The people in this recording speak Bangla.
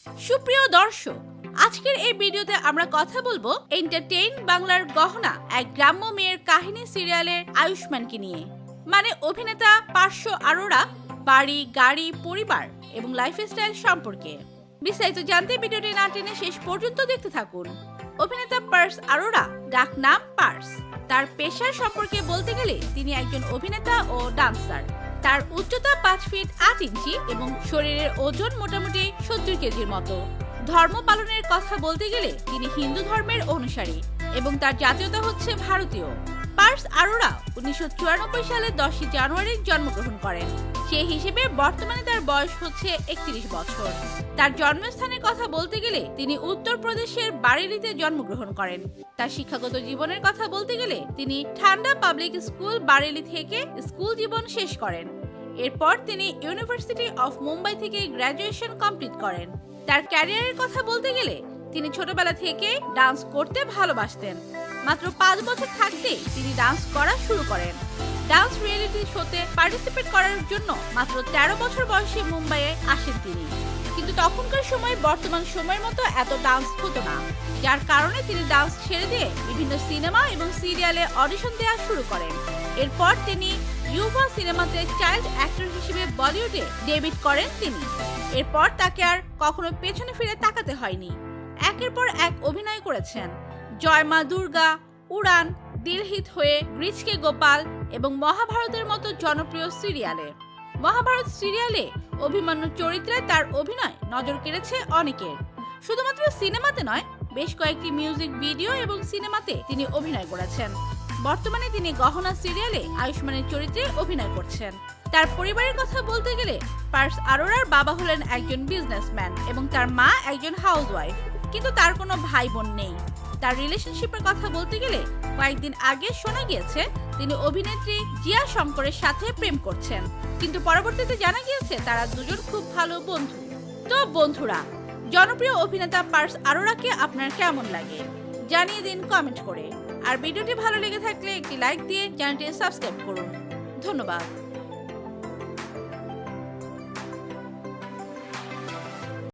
সুপ্রিয় দর্শক, আজকের এই ভিডিওতে আমরা কথা বলবো এন্টারটেইন বাংলার গহনা এক গ্রাম্য মেয়ের কাহিনী সিরিয়ালের আয়ুষ্মানকে নিয়ে। মানে অভিনেতা পার্শ্ব আরোরা বাড়ি, গাড়ি, পরিবার এবং লাইফস্টাইল সম্পর্কে বিস্তারিত জানতে ভিডিওটি না টেনে শেষ পর্যন্ত দেখতে থাকুন। অভিনেতা পার্স আরোরা, ডাক নাম পার্স। তার পেশার সম্পর্কে বলতে গেলে তিনি একজন অভিনেতা ও ডান্সার। তার উচ্চতা 5 ফিট 8 ইঞ্চি এবং শরীরের ওজন মোটামুটি 70 কেজির মতো। ধর্ম পালনের কথা বলতে গেলে তিনি হিন্দু ধর্মের অনুসারী এবং তার জাতীয়তা হচ্ছে ভারতীয়। পার্স আরোরা 1994 সালে 10 জানুয়ারি জন্মগ্রহণ করেন। সেই হিসেবে বর্তমানে তার বয়স হচ্ছে 31 বছর। তার জন্মস্থানের কথা বলতে গেলে তিনি উত্তরপ্রদেশের বারেলিতে জন্মগ্রহণ করেন। তার শিক্ষাগত জীবনের কথা বলতে গেলে তিনি ঠান্ডা পাবলিক স্কুল বারেলি থেকে স্কুল জীবন শেষ করেন। এরপর তিনি ইউনিভার্সিটি অফ মুম্বাই থেকে গ্র্যাজুয়েশন কমপ্লিট করেন। তার ক্যারিয়ারের কথা বলতে গেলে তিনি ছোটবেলা থেকে ডান্স করতে ভালোবাসতেন। মাত্র 5 বছর থাকতেই তিনি ডান্স করা শুরু করেন। ডান্স রিয়েলিটি শোতে পার্টিসিপেট করার জন্য মাত্র 13 বছর বয়সে মুম্বাইয়ে আসেন তিনি। কিন্তু তখনকার সময় বর্তমান সময়ের মতো এত ডান্স হতো না, যার কারণে তিনি ডান্স ছেড়ে দিয়ে বিভিন্ন সিনেমা এবং সিরিয়ালে অডিশন দেওয়া শুরু করেন। এরপর তিনি ইউভা সিনেমাতে চাইল্ড অ্যাক্টর হিসেবে বলিউডে ডেবিট করেন তিনি। এরপর তাকে আর কখনো পেছনে ফিরে তাকাতে হয়নি। একের পর এক অভিনয় করেছেন জয় মা দুর্গা, উড়ান, দিলহিত হয়ে, গ্রিচকে গোপাল এবং মহাভারতের মতো জনপ্রিয় সিরিয়ালে। মহাভারত সিরিয়ালে অভিমন্যু চরিত্রে তার অভিনয় নজর কেড়েছে অনেকের। শুধুমাত্র সিনেমাতে নয়, বেশ কয়েকটি মিউজিক ভিডিও এবং সিনেমাতে তিনি অভিনয় করেছেন। বর্তমানে তিনি গহনা সিরিয়ালে আয়ুষ্মানের চরিত্রে অভিনয় করছেন। তার পরিবারের কথা বলতে গেলে পার্স আরোরার বাবা হলেন একজন বিজনেসম্যান এবং তার মা একজন হাউসওয়াইফ, কিন্তু তার কোনো ভাই বোন নেই। তার রিলেশনশিপের কথা বলতে গেলে কয়েকদিন আগে শোনা গিয়েছে তিনি অভিনেত্রী জিয়া শঙ্করের সাথে প্রেম করছেন, কিন্তু পরবর্তীতে জানা গিয়েছে তারা দুজন খুব ভালো বন্ধু। তো বন্ধুরা, জনপ্রিয় অভিনেতা পার্স আরোরাকে আপনার কেমন লাগে জানিয়ে দিন কমেন্ট করে। আর ভিডিওটি ভালো লেগে থাকলে একটি লাইক দিয়ে চ্যানেলটি সাবস্ক্রাইব করুন। ধন্যবাদ।